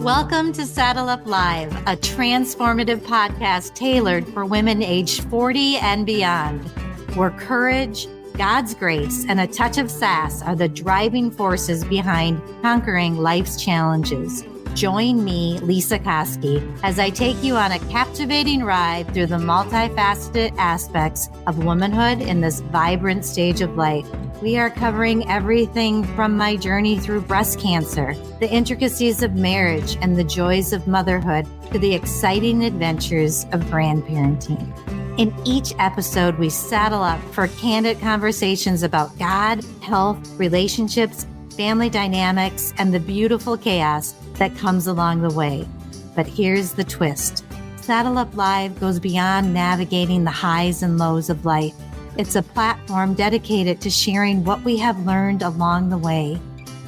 Welcome to Saddle Up Live, a transformative podcast tailored for women aged 40 and beyond, where courage, God's grace, and a touch of sass are the driving forces behind conquering life's challenges. Join me, Lisa Koski, as I take you on a captivating ride through the multifaceted aspects of womanhood in this vibrant stage of life. We are covering everything from my journey through breast cancer, the intricacies of marriage, and the joys of motherhood, to the exciting adventures of grandparenting. In each episode, we saddle up for candid conversations about God, health, relationships, family dynamics, and the beautiful chaos that comes along the way. But here's the twist. Saddle Up Live goes beyond navigating the highs and lows of life. It's a platform dedicated to sharing what we have learned along the way.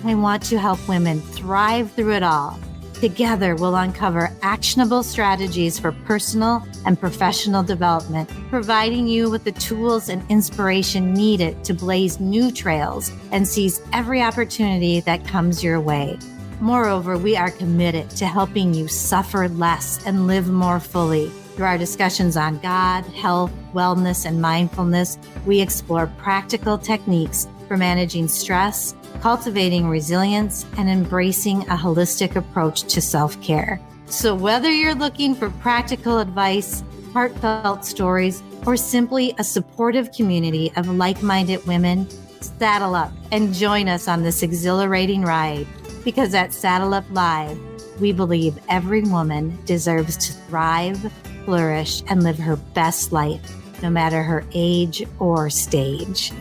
I want to help women thrive through it all. Together, we'll uncover actionable strategies for personal and professional development, providing you with the tools and inspiration needed to blaze new trails and seize every opportunity that comes your way. Moreover, we are committed to helping you suffer less and live more fully. Through our discussions on God, health, wellness, and mindfulness, we explore practical techniques for managing stress, cultivating resilience, and embracing a holistic approach to self-care. So whether you're looking for practical advice, heartfelt stories, or simply a supportive community of like-minded women, saddle up and join us on this exhilarating ride. Because at Saddle Up Live, we believe every woman deserves to thrive, flourish, and live her best life, no matter her age or stage.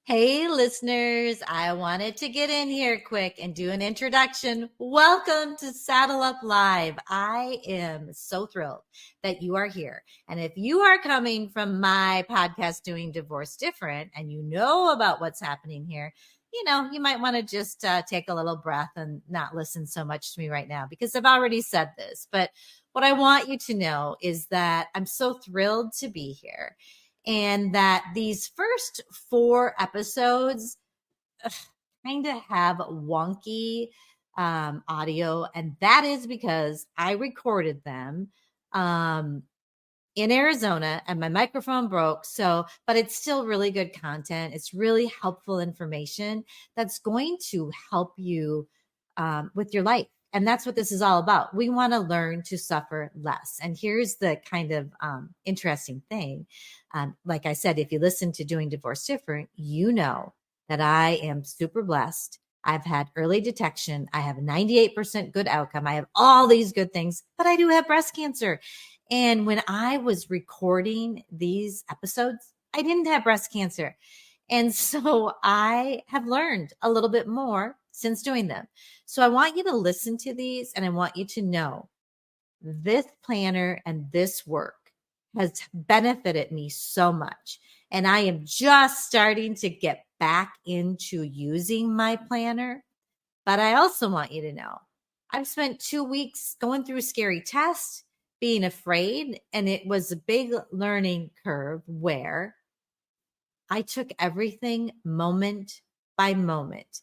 Hey, listeners, I wanted to get in here quick and do an introduction. Welcome to Saddle Up Live. I am so thrilled that you are here. And if you are coming from my podcast, Doing Divorce Different, and you know about what's happening here, you might want to just take a little breath and not listen so much to me right now, because I've already said this. But what I want you to know is that I'm so thrilled to be here. And that these first 4 episodes kind of have wonky audio. And that is because I recorded them in Arizona and my microphone broke. But it's still really good content. It's really helpful information that's going to help you with your life. And that's what this is all about. We want to learn to suffer less. And here's the kind of interesting thing. Like I said, if you listen to Doing Divorce Different, you know that I am super blessed. I've had early detection. I have a 98% good outcome. I have all these good things, but I do have breast cancer. And when I was recording these episodes, I didn't have breast cancer. And so I have learned a little bit more since doing them. So I want you to listen to these, and I want you to know this planner and this work has benefited me so much. And I am just starting to get back into using my planner. But I also want you to know I've spent 2 weeks going through scary tests, being afraid, and it was a big learning curve where I took everything moment by moment.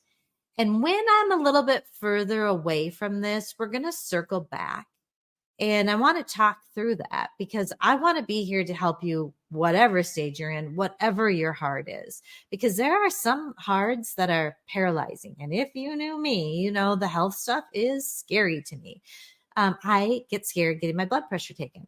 And when I'm a little bit further away from this, we're going to circle back. And I want to talk through that because I want to be here to help you, whatever stage you're in, whatever your heart is, because there are some hearts that are paralyzing. And if you knew me, you know, the health stuff is scary to me. I get scared getting my blood pressure taken.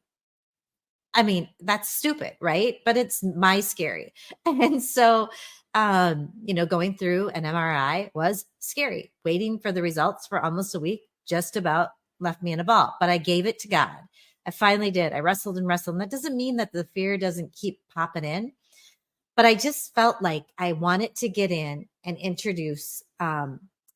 I mean, that's stupid, right? But it's my scary. And so, going through an MRI was scary. Waiting for the results for almost a week just about left me in a ball, but I gave it to God. I finally did. I wrestled and wrestled. And that doesn't mean that the fear doesn't keep popping in, but I just felt like I wanted to get in and introduce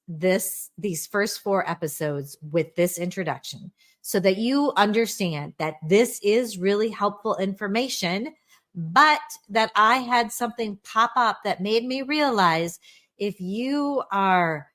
these first 4 episodes with this introduction so that you understand that this is really helpful information, but that I had something pop up that made me realize if you are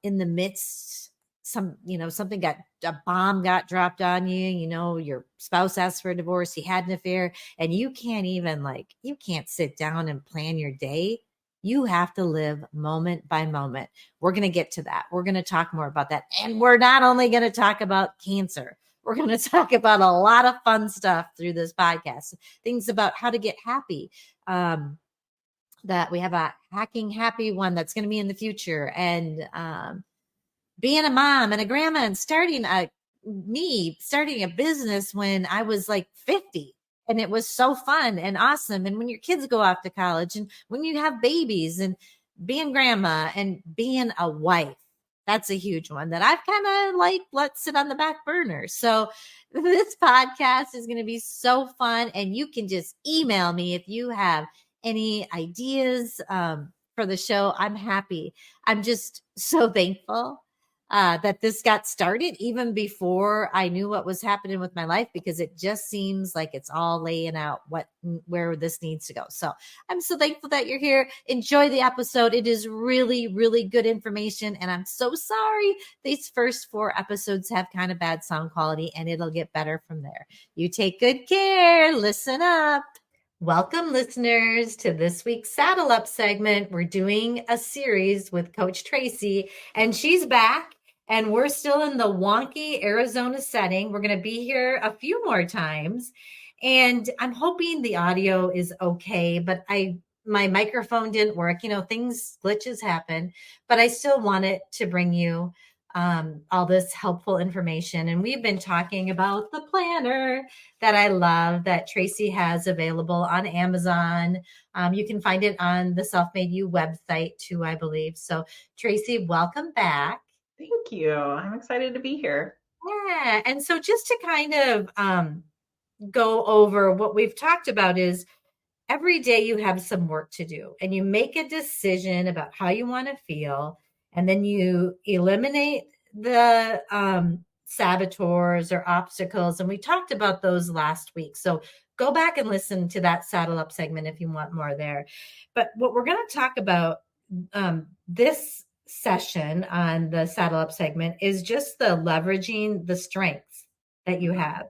in the midst something a bomb got dropped on you, your spouse asked for a divorce, he had an affair, and you can't even you can't sit down and plan your day. You have to live moment by moment. We're going to get to that. We're going to talk more about that. And we're not only going to talk about cancer, we're going to talk about a lot of fun stuff through this podcast, things about how to get happy. That we have a hacking happy one that's going to be in the future, and being a mom and a grandma, and starting a business when I was 50. And it was so fun and awesome. And when your kids go off to college, and when you have babies, and being grandma, and being a wife, that's a huge one that I've kind of let sit on the back burner. So this podcast is going to be so fun. And you can just email me if you have any ideas for the show. I'm happy. I'm just so thankful that this got started even before I knew what was happening with my life, because it just seems like it's all laying out where this needs to go. So I'm so thankful that you're here. Enjoy the episode. It is really, really good information. And I'm so sorry these first 4 episodes have kind of bad sound quality, and it'll get better from there. You take good care. Listen up. Welcome, listeners, to this week's Saddle Up segment. We're doing a series with Coach Tracy, and she's back, and we're still in the wonky Arizona setting. We're going to be here a few more times, and I'm hoping the audio is okay, but my microphone didn't work. Glitches happen, but I still wanted to bring you all this helpful information. And we've been talking about the planner that I love that Tracy has available on Amazon. You can find it on the Self Made You website too, I believe. So Tracy, welcome back. Thank you. I'm excited to be here. Yeah. And so just to kind of go over what we've talked about is every day you have some work to do, and you make a decision about how you want to feel. And then you eliminate the saboteurs or obstacles. And we talked about those last week. So go back and listen to that Saddle Up segment if you want more there. But what we're going to talk about this session on the Saddle Up segment is just the leveraging the strengths that you have.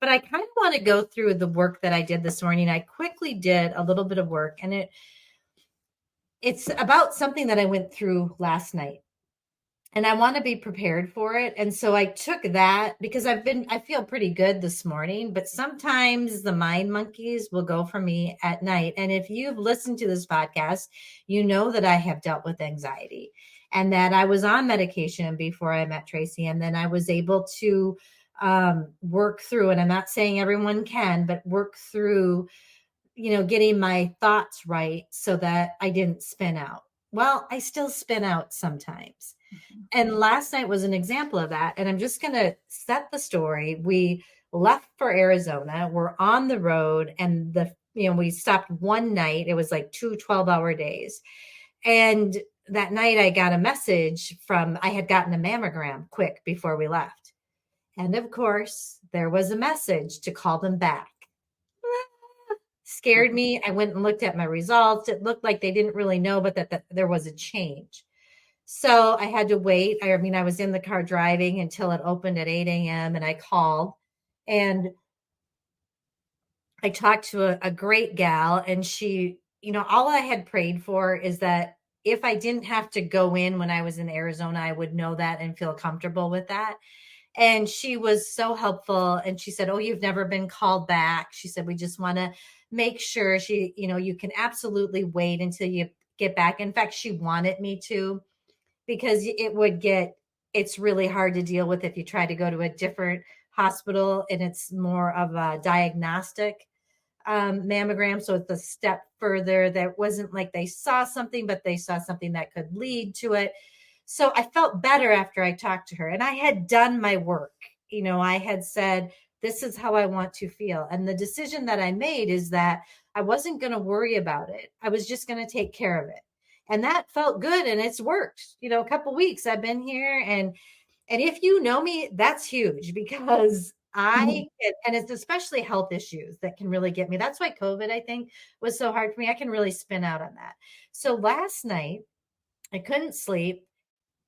But I kind of want to go through the work that I did this morning. I quickly did a little bit of work, and it's about something that I went through last night, and I want to be prepared for it. And so I took that because I feel pretty good this morning, but sometimes the mind monkeys will go for me at night. And if you've listened to this podcast, you know that I have dealt with anxiety, and that I was on medication before I met Tracy. And then I was able to work through, and I'm not saying everyone can, but work through, getting my thoughts right so that I didn't spin out. Well, I still spin out sometimes. Mm-hmm. And last night was an example of that. And I'm just going to set the story. We left for Arizona. We're on the road, and we stopped one night. It was like 2 12-hour days. And that night I got a message I had gotten a mammogram quick before we left. And of course, there was a message to call them back. Scared me. I went and looked at my results. It looked like they didn't really know, but that there was a change. So I had to wait. I was in the car driving until it opened at 8 a.m. and I called, and I talked to a great gal, and she, all I had prayed for is that if I didn't have to go in when I was in Arizona, I would know that and feel comfortable with that. And she was so helpful. And she said, "Oh, you've never been called back." She said, "We just want to make sure you can absolutely wait until you get back." In fact, she wanted me to, because it's really hard to deal with if you try to go to a different hospital, and it's more of a diagnostic mammogram. So it's a step further. That wasn't like they saw something, but they saw something that could lead to it. So I felt better after I talked to her, and I had done my work. I had said, this is how I want to feel. And the decision that I made is that I wasn't going to worry about it. I was just going to take care of it. And that felt good. And it's worked, a couple weeks I've been here. And if you know me, that's huge, because and it's especially health issues that can really get me. That's why COVID, I think, was so hard for me. I can really spin out on that. So last night I couldn't sleep.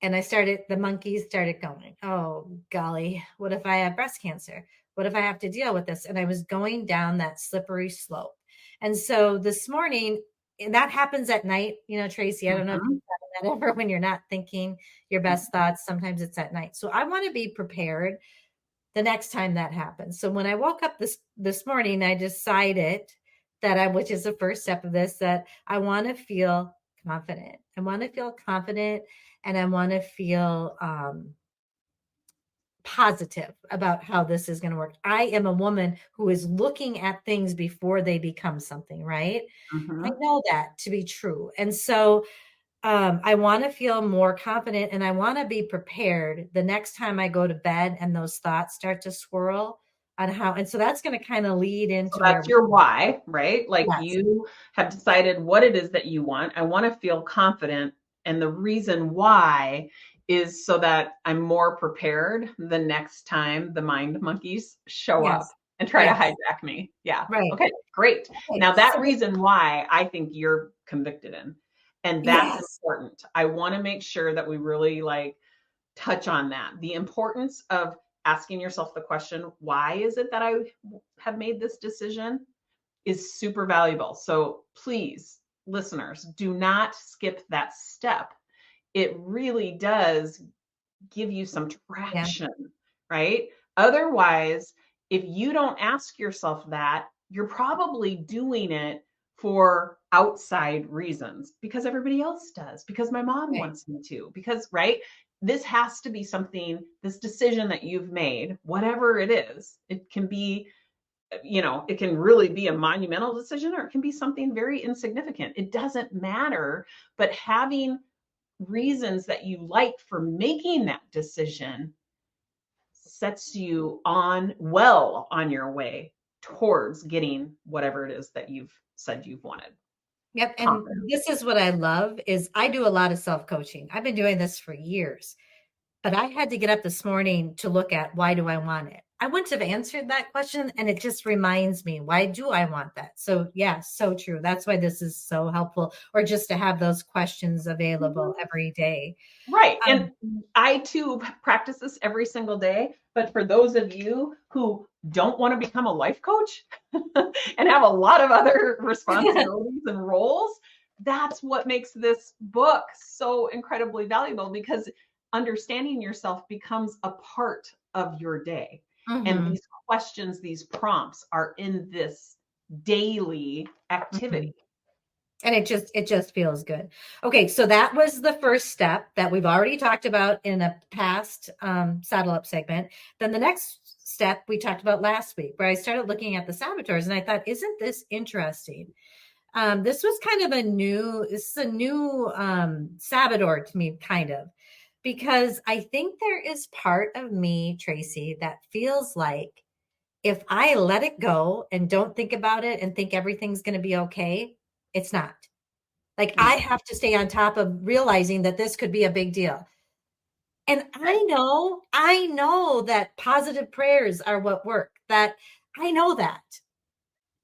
And the monkeys started going, oh, golly, what if I have breast cancer? What if I have to deal with this? And I was going down that slippery slope. And so this morning, and that happens at night, Tracy, I don't know if you've Mhm. done that ever when you're not thinking your best thoughts. Sometimes it's at night. So I want to be prepared the next time that happens. So when I woke up this morning, I decided which is the first step of this, that I want to feel confident. I want to feel confident, and I want to feel positive about how this is going to work. I am a woman who is looking at things before they become something, right? I Mhm. know that to be true. And so I want to feel more confident, and I want to be prepared the next time I go to bed and those thoughts start to swirl on how, and so that's going to kind of lead So into where that's we, your why, right? Like yes, you have decided what it is that you want. I want to feel confident. And the reason why is so that I'm more prepared the next time the mind monkeys show up yes, and try to yes, hijack me. Yeah. right. Okay, great. Okay. Now, that So reason why I think you're convicted in, and that's yes, important. I want to make sure that we really like touch on that. The importance of asking yourself the question, why is it that I have made this decision, is super valuable. So please, listeners, do not skip that step. It really does give you some yeah, traction, right? Otherwise, if you don't ask yourself that, you're probably doing it for outside reasons because everybody else does, because my mom right. wants me to, because, right? This has to be something, this decision that you've made, whatever it is, it can be, it can really be a monumental decision or it can be something very insignificant. It doesn't matter, but having reasons that you like for making that decision sets you on your way towards getting whatever it is that you've said you've wanted. Yep. And Confident. this is what I love is I do a lot of self-coaching. I've been doing this for years. But I had to get up this morning to look at, why do I want it? I wouldn't have answered that question. And it just reminds me, why do I want that? So, yeah, so true. That's why this is so helpful, or just to have those questions available Mhm. every day. Right. And Um, I too practice this every single day. But for those of you who don't want to become a life coach and have a lot of other responsibilities and roles, that's what makes this book so incredibly valuable, because understanding yourself becomes a part of your day. And mhm, these questions, these prompts are in this daily mhm. activity. And it just feels good. Okay, so that was the first step that we've already talked about in a past saddle up segment. Then the next step we talked about last week, where I started looking at the saboteurs, and I thought, isn't this interesting? This was kind of this is a new saboteur to me, kind of, because I think there is part of me, Tracy, that feels like if I let it go and don't think about it and think everything's going to be okay, it's not. Like, I Mm. have to stay on top of realizing that this could be a big deal. And I know that positive prayers are what work. That I know that,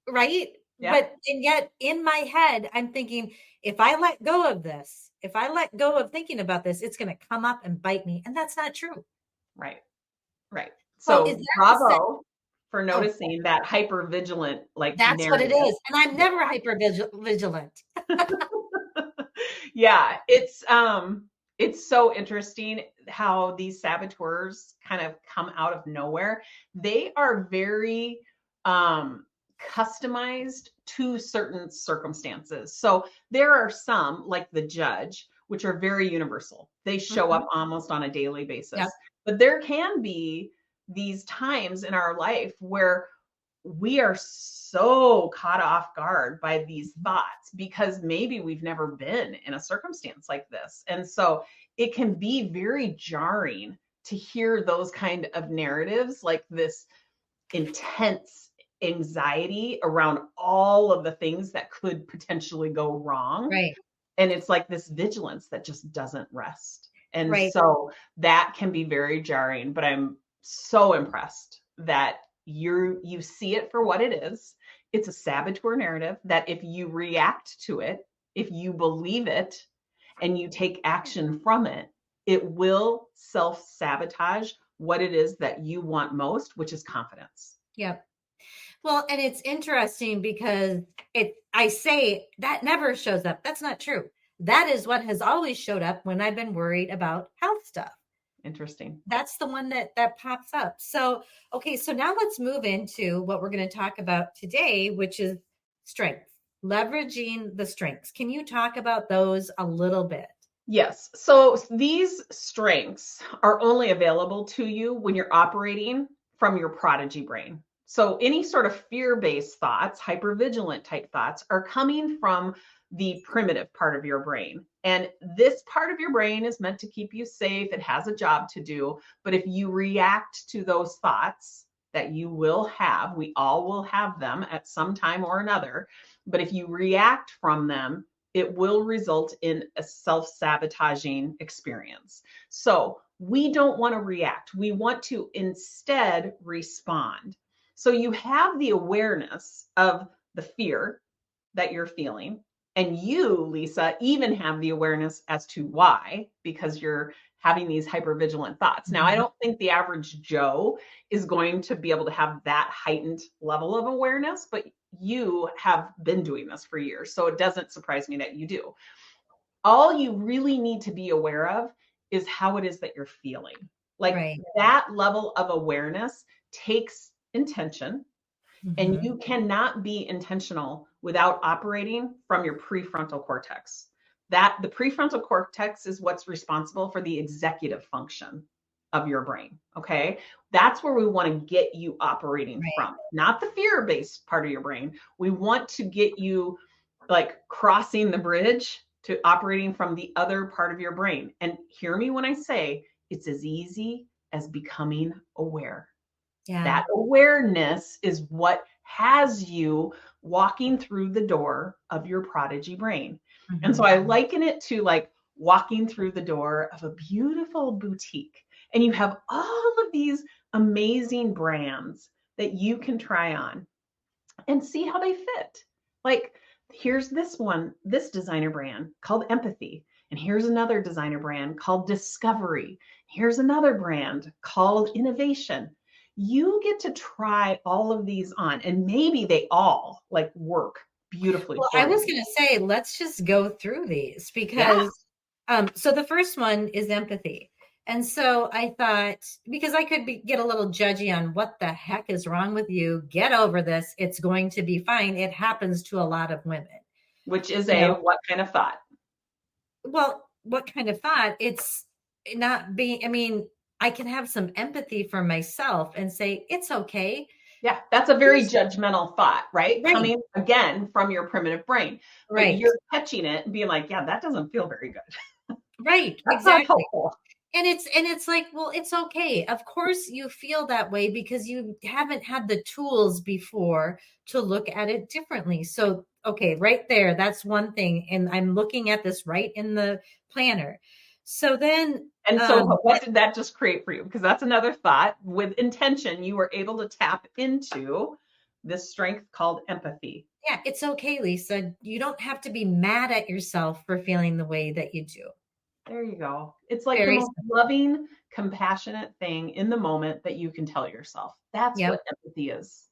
right? Yeah. And yet in my head, I'm thinking, if I let go of this, if I let go of thinking about this, it's going to come up and bite me. And that's not true. Right. Right. So is So that the set? bravo for Oh, noticing that hyper vigilant like that's what it narrative. is. And I'm never hyper vigilant. Yeah, it's so interesting how these saboteurs kind of come out of nowhere. They are very um customized to certain circumstances. So there are some, like the judge, which are very universal. They show Mhm. up almost on a daily Yep. basis. But there can be these times in our life where we are so caught off guard by these thoughts because maybe we've never been in a circumstance like this. And so it can be very jarring to hear those kind of narratives, like this intense anxiety around all of the things that could potentially go wrong. Right. And it's like this vigilance that just doesn't rest. And Right. so that can be very jarring, but I'm so impressed that you see it for what it is. It's a saboteur narrative that if you react to it, if you believe it and you take action from it, it will self-sabotage what it is that you want most, which is confidence. Yep. Well, and it's interesting because I say that never shows up. That's not true. That is what has always showed up when I've been worried about health stuff. Interesting. That's the one that pops up. So, okay, so now let's move into what we're going to talk about today, which is strengths, leveraging the strengths. Can you talk about those a little bit? Yes. So these strengths are only available to you when you're operating from your prodigy brain. So any sort of fear-based thoughts, hypervigilant type thoughts, are coming from the primitive part of your brain. And this part of your brain is meant to keep you safe. It has a job to do. But if you react to those thoughts that you will have, we all will have them at some time or another. But if you react from them, it will result in a self-sabotaging experience. So we don't want to react. We want to instead respond. So you have the awareness of the fear that you're feeling. And you, Lisa, even have the awareness as to why, because you're having these hypervigilant thoughts. Now, I don't think the average Joe is going to be able to have that heightened level of awareness, but you have been doing this for years. So it doesn't surprise me that you do. All you really need to be aware of is how it is that you're feeling. Like Right. that level of awareness takes intention. And Mm-hmm. you cannot be intentional without operating from your prefrontal cortex. That the prefrontal cortex is what's responsible for the executive function of your brain. Okay. That's where we want to get you operating Right. from, not the fear based part of your brain. We want to get you like crossing the bridge to operating from the other part of your brain. And hear me when I say it's as easy as becoming aware. Yeah. That awareness is what has you walking through the door of your prodigy brain. And so Mm-hmm. I liken it to like walking through the door of a beautiful boutique. And you have all of these amazing brands that you can try on and see how they fit. Like, here's this one, this designer brand called Empathy. And here's another designer brand called Discovery. Here's another brand called Innovation. You get to try all of these on, and maybe they all like work beautifully Well, I for was you. going to say, let's just go through these Yeah, because so the first one is empathy. And so I thought, because I could get a little judgy on what the heck is wrong with you, get over this. It's going to be fine. It happens to a lot of women. which is You a know, what kind of thought? well, what kind of thought? It's not being, I mean, I can have some empathy for myself and say, it's okay. Yeah, that's a very Here's, judgmental thought, right? right, Coming again from your primitive brain. But right, you're catching it and being like, yeah, that doesn't feel very good. right, That's not exactly. helpful. And it's like, well, it's okay. Of course you feel that way because you haven't had the tools before to look at it differently. So, okay, right there, that's one thing. And I'm looking at this right in the planner. So then, And so, what did that just create for you? Because that's another thought. With intention, you were able to tap into this strength called empathy. yeah, it's okay, Lisa. You don't have to be mad at yourself for feeling the way that you do. There you go. It's like the Very most simple. loving, compassionate thing in the moment that you can tell yourself. That's Yep. what empathy is.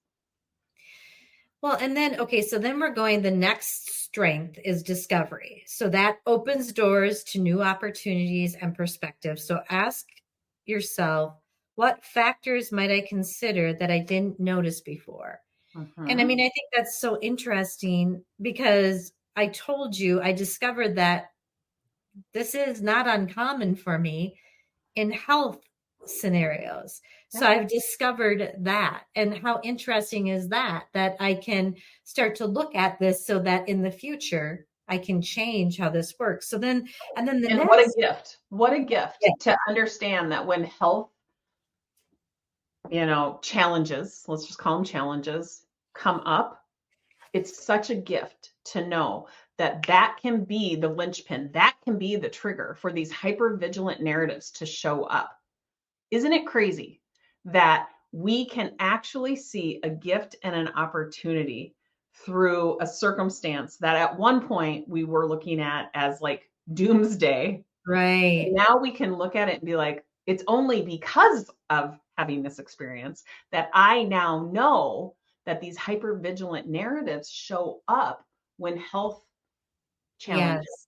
Well, and then, okay, so then we're going, the next strength is discovery. So that opens doors to new opportunities and perspectives. So ask yourself, what factors might I consider that I didn't notice before? And I Mm-hmm. mean, I think that's so interesting because I told you, I discovered that this is not uncommon for me in health scenarios. So Yeah. I've discovered that. And how interesting is that? That I can start to look at this so that in the future I can change how this works. So then, and then the And what a next, gift. What a gift yeah, to understand that when health, challenges, let's just call them challenges, come up, it's such a gift to know that that can be the linchpin, that can be the trigger for these hyper vigilant narratives to show up. Isn't it crazy that we can actually see a gift and an opportunity through a circumstance that at one point we were looking at as like doomsday, Right. And now we can look at it and be like, it's only because of having this experience that I now know that these hypervigilant narratives show up when health challenges. Yes.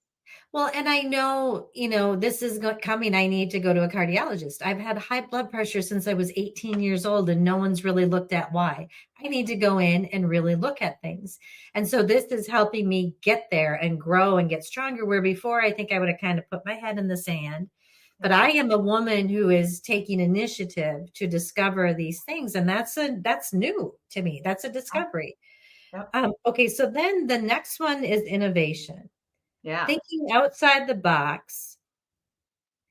Well, and I know, this is coming. I need to go to a cardiologist. I've had high blood pressure since I was 18 years old, and no one's really looked at why. I need to go in and really look at things. And so this is helping me get there and grow and get stronger, where before I think I would have kind of put my head in the sand. But Yeah. I am a woman who is taking initiative to discover these things. And that's new to me. That's a discovery. Yep. Okay, so then the next one is innovation. Yeah. Thinking outside the box,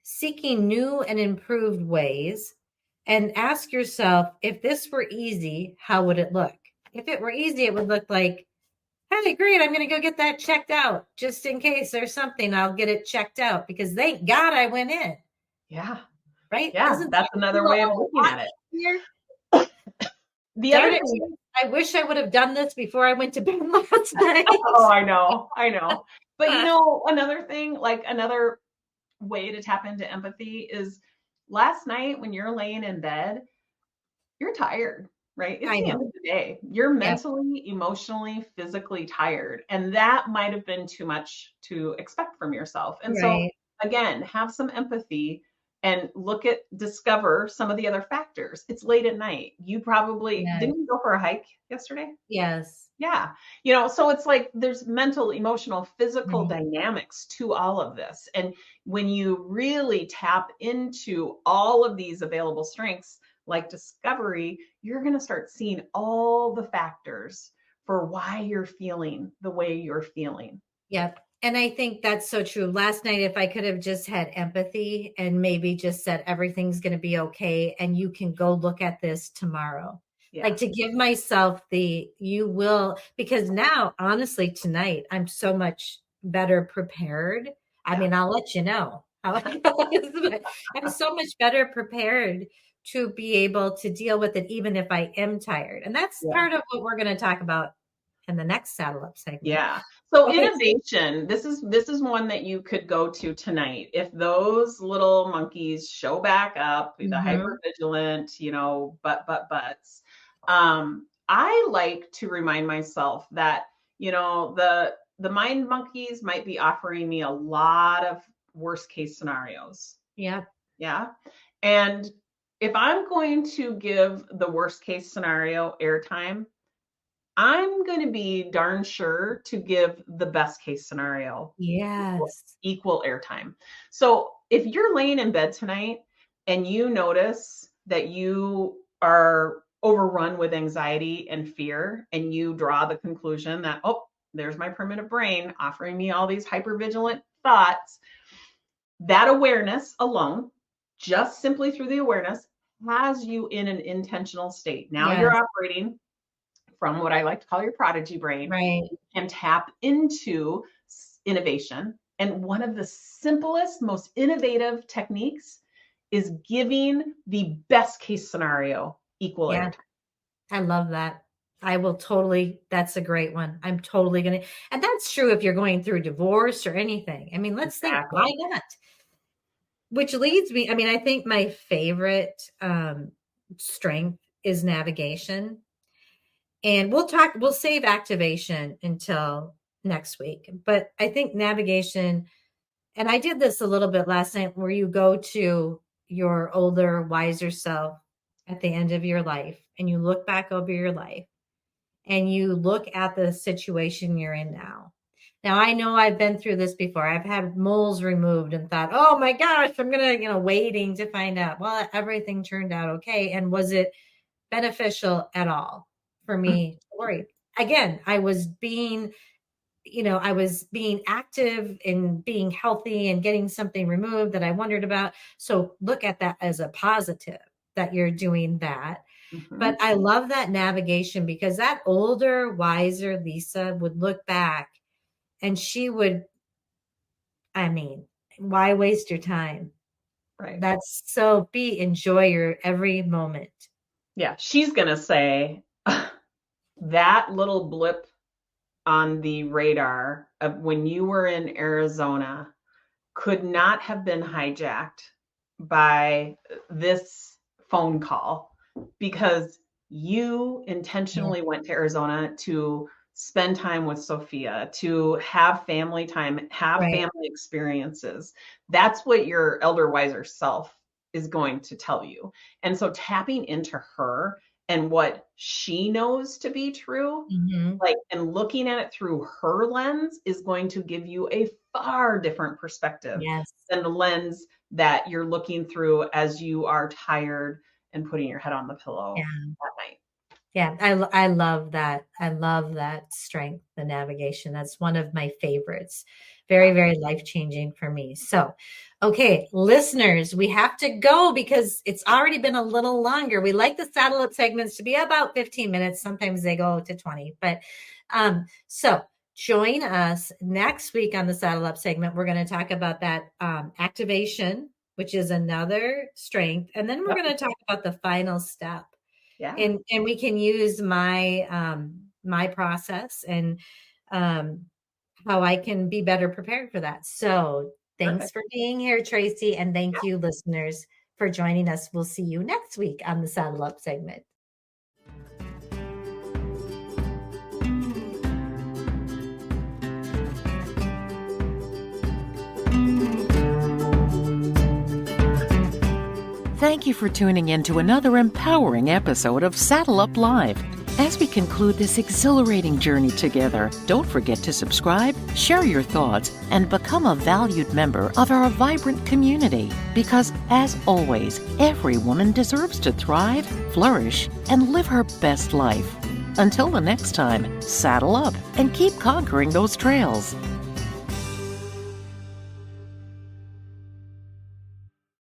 seeking new and improved ways, and ask yourself, if this were easy, how would it look? If it were easy, it would look like, hey, great, I'm going to go get that checked out. Just in case there's something, I'll get it checked out because thank God I went in, Yeah. right? Yeah. Doesn't That's that feel another a way of looking lot at it. easier? The other Darn it. thing, I wish I would have done this before I went to bed last night. oh, I know, I know. But another thing, like another way to tap into empathy is last night when you're laying in bed, you're tired, right? It's I the know. end of the day. You're Yeah. mentally, emotionally, physically tired. And that might have been too much to expect from yourself. And so, Right. again, have some empathy and discover some of the other factors. It's late at night. You probably Yeah. didn't you go for a hike yesterday? Yes. Yeah. So it's like there's mental, emotional, physical Right. dynamics to all of this. And when you really tap into all of these available strengths, like discovery, you're going to start seeing all the factors for why you're feeling the way you're feeling. Yep. And I think that's so true. Last night, if I could have just had empathy and maybe just said everything's going to be okay and you can go look at this tomorrow. Like Yeah. to give myself you will, because now, honestly, tonight, I'm so much better prepared. I Yeah. mean, I'll let you know how it goes, but I'm so much better prepared to be able to deal with it, even if I am tired. And that's Yeah. part of what we're going to talk about in the next Saddle Up segment. Yeah. So Okay. innovation, this is one that you could go to tonight. If those little monkeys show back up, the Mhm. hypervigilant, buts. I like to remind myself that, the mind monkeys might be offering me a lot of worst case scenarios. Yeah. Yeah. And if I'm going to give the worst case scenario airtime, I'm going to be darn sure to give the best case scenario Yes. equal airtime. So if you're laying in bed tonight and you notice that you are overrun with anxiety and fear, and you draw the conclusion that, oh, there's my primitive brain offering me all these hypervigilant thoughts, that awareness alone, just simply through the awareness, has you in an intentional state. Now you're Yes. operating from what I like to call your prodigy brain Right. and tap into innovation. And one of the simplest, most innovative techniques is giving the best case scenario equal Yeah. airtime. I love that. That's a great one. I'm totally gonna, and that's true if you're going through divorce or anything. I mean, let's think, why Exactly. not? Which leads me, I mean, I think my favorite strength is navigation. And we'll save activation until next week. But I think navigation, and I did this a little bit last night, where you go to your older, wiser self at the end of your life and you look back over your life and you look at the situation you're in now. Now, I know I've been through this before. I've had moles removed and thought, oh my gosh, I'm going to, waiting to find out. Well, everything turned out okay. And was it beneficial at all for me to worry? Again, I was being active and being healthy and getting something removed that I wondered about. So look at that as a positive that you're doing that. Mm-hmm. But I love that navigation because that older, wiser Lisa would look back and she would, I mean, why waste your time? Right. Enjoy your every moment. Yeah. She's going to say that little blip on the radar of when you were in Arizona could not have been hijacked by this phone call, because you Yeah. intentionally went to Arizona to spend time with Sophia, to have family time, have Right. family experiences. That's what your elder wiser self is going to tell you. And so tapping into her and what she knows to be true, Hmm. like, and looking at it through her lens is going to give you a far different perspective Yes. than the lens that you're looking through as you are tired and putting your head on the pillow Yeah. at night. Yeah, I love that. I love that strength, the navigation. That's one of my favorites. Yeah. Very, very life-changing for me. So, okay, listeners, we have to go because it's already been a little longer. We like the saddle up segments to be about 15 minutes. Sometimes they go to 20. But so join us next week on the saddle up segment. We're going to talk about that activation, which is another strength. And then we're Yep. going to talk about the final step, Yeah. and we can use my process and um how I can be better prepared for that. So thanks Perfect. for being here, Tracy, and Yeah. thank you, listeners, for joining us. We'll see you next week on the Saddle Up segment. Thank you for tuning in to another empowering episode of Saddle Up Live. As we conclude this exhilarating journey together, don't forget to subscribe, share your thoughts, and become a valued member of our vibrant community. Because, as always, every woman deserves to thrive, flourish, and live her best life. Until the next time, saddle up and keep conquering those trails.